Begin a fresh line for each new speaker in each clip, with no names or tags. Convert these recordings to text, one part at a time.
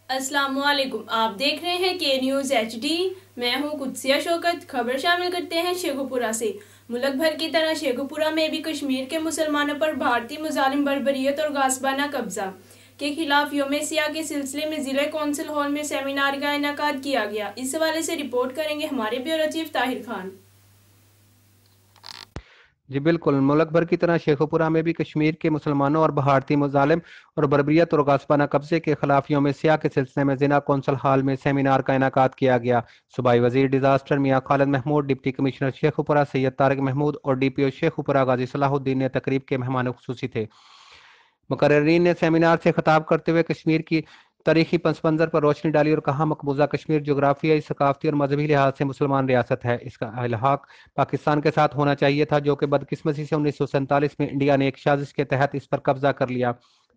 السلام علیکم، آپ دیکھ رہے ہیں کے نیوز ایچ ڈی۔ میں ہوں قدسیہ شوکت۔ خبر شامل کرتے ہیں شیخو پورہ سے۔ ملک بھر کی طرح شیخو پورہ میں بھی کشمیر کے مسلمانوں پر بھارتی مظالم، بربریت اور غاصبانہ قبضہ کے خلاف یوم سیاہ کے سلسلے میں ضلع کونسل ہال میں سیمینار کا انعقاد کیا گیا۔ اس حوالے سے رپورٹ کریں گے ہمارے بیورو چیف طاہر خان۔
جی بالکل، ملک بھر کی طرح شیخو پورہ میں بھی کشمیر کے مسلمانوں اور بھارتی مظالم اور بربریت اور غاصبانہ قبضے کے خلاف یوم سیاہ کے سلسلے میں ضلع کونسل ہال میں سیمینار کا انعقاد کیا گیا۔ صوبائی وزیر ڈیزاسٹر میاں خالد محمود، ڈپٹی کمشنر شیخو پورہ سید طارق محمود اور ڈی پی او شیخو پورہ غازی صلاح الدین نے تقریب کے مہمان خصوصی تھے۔ مقررین نے سیمینار سے خطاب کرتے ہوئے کشمیر کی تاریخی پس منظر پر روشنی ڈالی اور کہا مقبوضہ کشمیر جغرافیائی، ثقافتی اور مذہبی لحاظ سے مسلمان ریاست ہے۔ اس کا الحاق پاکستان کے ساتھ ہونا چاہیے تھا، جو کہ بدقسمتی سے 1947 میں انڈیا نے ایک سازش کے تحت اس پر قبضہ کر لیا۔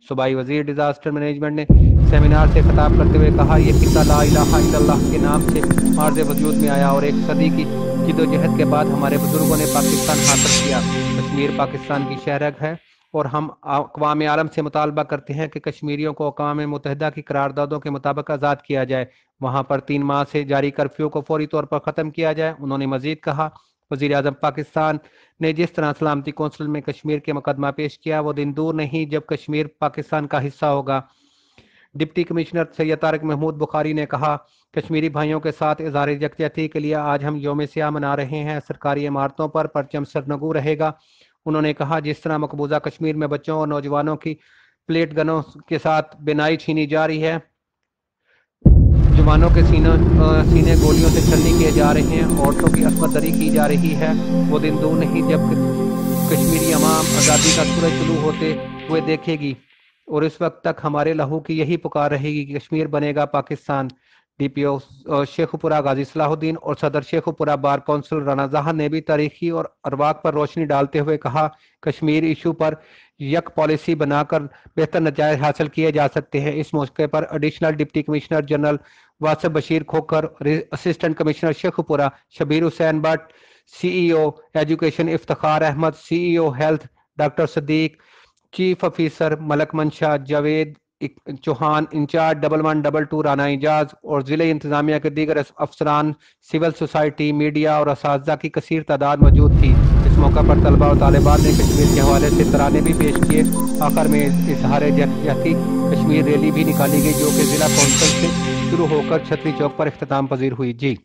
صوبائی وزیر ڈیزاسٹر مینجمنٹ نے سیمینار سے خطاب کرتے ہوئے کہا یہ خطہ لا الہ الا اللہ کے نام سے مارز وجود میں آیا اور ایک صدی کی جدوجہد کے بعد ہمارے بزرگوں نے پاکستان حاصل کیا۔ کشمیر پاکستان کی شہرگ ہے اور ہم اقوام عالم سے مطالبہ کرتے ہیں کہ کشمیریوں کو اقوام متحدہ کی قراردادوں کے مطابق آزاد کیا جائے، وہاں پر 3 ماہ سے جاری کرفیو کو فوری طور پر ختم کیا جائے۔ انہوں نے مزید کہا وزیر اعظم پاکستان نے جس طرح سلامتی کونسل میں کشمیر کے مقدمہ پیش کیا وہ دن دور نہیں جب کشمیر پاکستان کا حصہ ہوگا۔ ڈپٹی کمشنر سید طارق محمود بخاری نے کہا کشمیری بھائیوں کے ساتھ اظہار یکجہتی کے لیے آج ہم یوم سیاہ منا رہے ہیں، سرکاری عمارتوں پر پرچم سرنگو رہے گا۔ انہوں نے کہا جس طرح مقبوضہ کشمیر میں بچوں اور نوجوانوں کی پلیٹ گنوں کے ساتھ بینائی چھینی جا رہی ہے، جوانوں کے سینے گولیوں سے چھلنی کیے جا رہے ہیں، عورتوں کی عصمت دری کی جا رہی ہے، وہ دن دور نہیں جب کشمیری عوام آزادی کا سورج طلوع ہوتے ہوئے دیکھے گی اور اس وقت تک ہمارے لہو کی یہی پکار رہے گی کہ کشمیر بنے گا پاکستان۔ ڈی پی او شیخو پورہ غازی صلاح الدین اور صدر شیخو پورہ بار کونسل رانا ظاہر نے بھی تاریخی اور ارواق پر روشنی ڈالتے ہوئے کہا کشمیر ایشو پر یک پالیسی بنا کر بہتر نتائج حاصل کیے جا سکتے ہیں۔ اس موقع پر additional deputy commissioner general Wasif Bashir Khokhar, assistant commissioner Sheikhupura Shabbir Hussain Butt, C E O education Iftikhar Ahmed, C E O health doctor Siddique, chief officer Malik Mansha Javed Chauhan, in charge 1122 Rana Ijaz اور ضلع انتظامیہ کے دیگر افسران، سول سوسائٹی، میڈیا اور اساتذہ کی کثیر تعداد موجود تھی۔ اس موقع پر طلبہ اور طالبات نے کشمیر کے حوالے سے ترانے بھی پیش کیے۔ آخر میں اظہار یکجہتی کشمیر ریلی بھی نکالی گئی جو کہ ضلع کونسل سے شروع ہو کر چھتری چوک پر اختتام پذیر ہوئی۔ جی